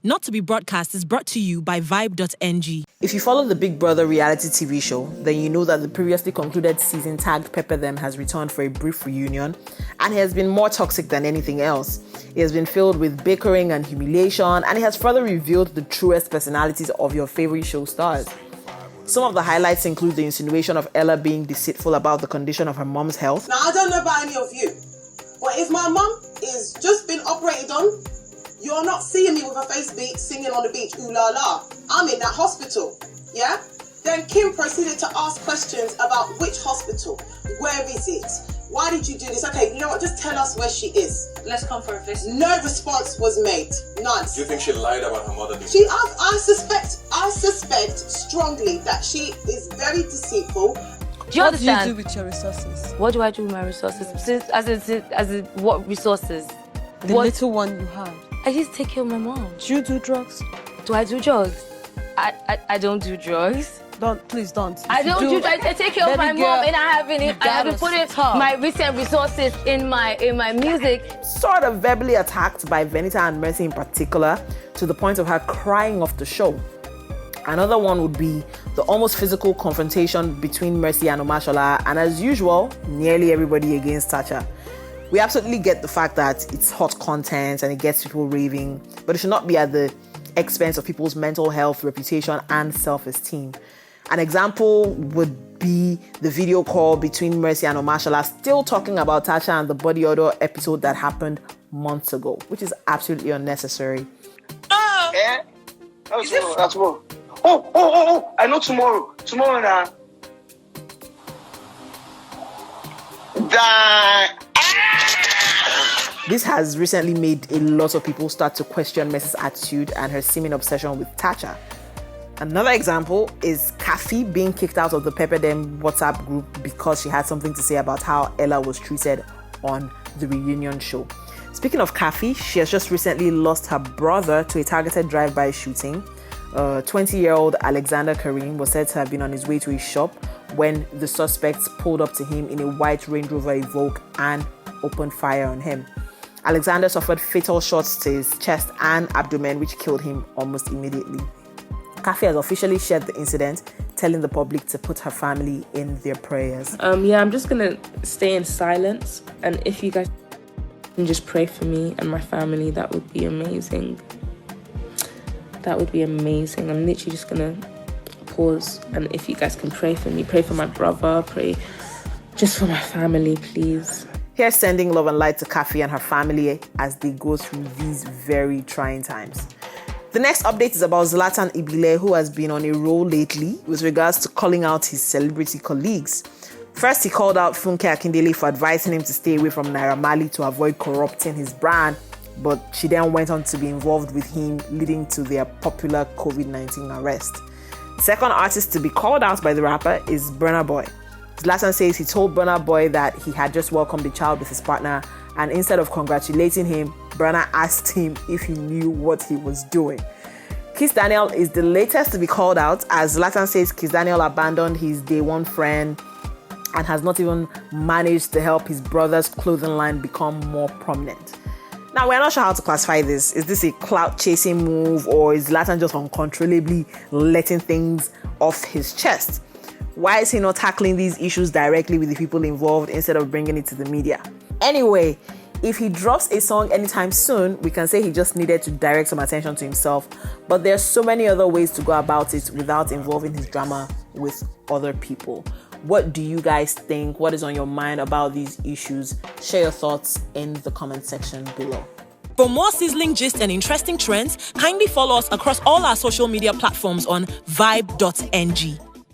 Not to be broadcast is brought to you by Vibe.ng. If you follow the Big Brother reality TV show, then you know that the previously concluded season tagged Pepper Them has returned for a brief reunion, and it has been more toxic than anything else. It has been filled with bickering and humiliation, and it has further revealed the truest personalities of your favorite show stars. Some of the highlights include the insinuation of Ella being deceitful about the condition of her mom's health. Now, I don't know about any of you, but if my mum is just been operated on, you're not seeing me with a face beat singing on the beach, ooh la la. I'm in that hospital, yeah? Then Kim proceeded to ask questions about which hospital, where is it, why did you do this? Okay, you know what, just tell us where she is. Let's come for a visit. No response was made, none. Do you think she lied about her mother? I suspect strongly that she is very deceitful. Do you understand? What do you do with your resources? What do I do with my resources? What resources? The little one you had. I just take care of my mom. Do you do drugs? Do I do drugs? I don't do drugs. Please don't. I don't do drugs. I take care of my mom, and I haven't put in my recent resources in my music. Sort of verbally attacked by Venita and Mercy in particular, to the point of her crying off the show. Another one would be the almost physical confrontation between Mercy and Omashola, and as usual, nearly everybody against Tacha. We absolutely get the fact that it's hot content and it gets people raving, but it should not be at the expense of people's mental health, reputation, and self-esteem. An example would be the video call between Mercy and Omashola, still talking about Tasha and the body odor episode that happened months ago, which is absolutely unnecessary. Yeah? That's tomorrow. Oh, I know tomorrow. Tomorrow now. This has recently made a lot of people start to question Mercy's attitude and her seeming obsession with Tacha. Another example is Khafi being kicked out of the Pepper Them WhatsApp group because she had something to say about how Ella was treated on the reunion show. Speaking of Khafi, she has just recently lost her brother to a targeted drive-by shooting. 20-year-old Alexander Kareem was said to have been on his way to his shop when the suspects pulled up to him in a white Range Rover Evoque and opened fire on him. Alexander suffered fatal shots to his chest and abdomen, which killed him almost immediately. Khafi has officially shared the incident, telling the public to put her family in their prayers. I'm just gonna stay in silence, and if you guys can just pray for me and my family, that would be amazing. That would be amazing. I'm literally just gonna pause, and if you guys can pray for me, pray for my brother, pray just for my family, please. Here's sending love and light to Khafi and her family as they go through these very trying times. The next update is about Zlatan Ibile, who has been on a roll lately with regards to calling out his celebrity colleagues. First, he called out Funke Akindele for advising him to stay away from Naira Marley to avoid corrupting his brand, but she then went on to be involved with him, leading to their popular COVID-19 arrest. The second artist to be called out by the rapper is Burna Boy. Zlatan says he told Burna Boy that he had just welcomed the child with his partner, and instead of congratulating him, Burna asked him if he knew what he was doing. Kiss Daniel is the latest to be called out, as Zlatan says Kiss Daniel abandoned his day one friend and has not even managed to help his brother's clothing line become more prominent. Now, we're not sure how to classify this. Is this a clout-chasing move, or is Zlatan just uncontrollably letting things off his chest? Why is he not tackling these issues directly with the people involved instead of bringing it to the media? Anyway, if he drops a song anytime soon, we can say he just needed to direct some attention to himself. But there's so many other ways to go about it without involving his drama with other people. What do you guys think? What is on your mind about these issues? Share your thoughts in the comment section below. For more sizzling gist and interesting trends, kindly follow us across all our social media platforms on Vibe.ng.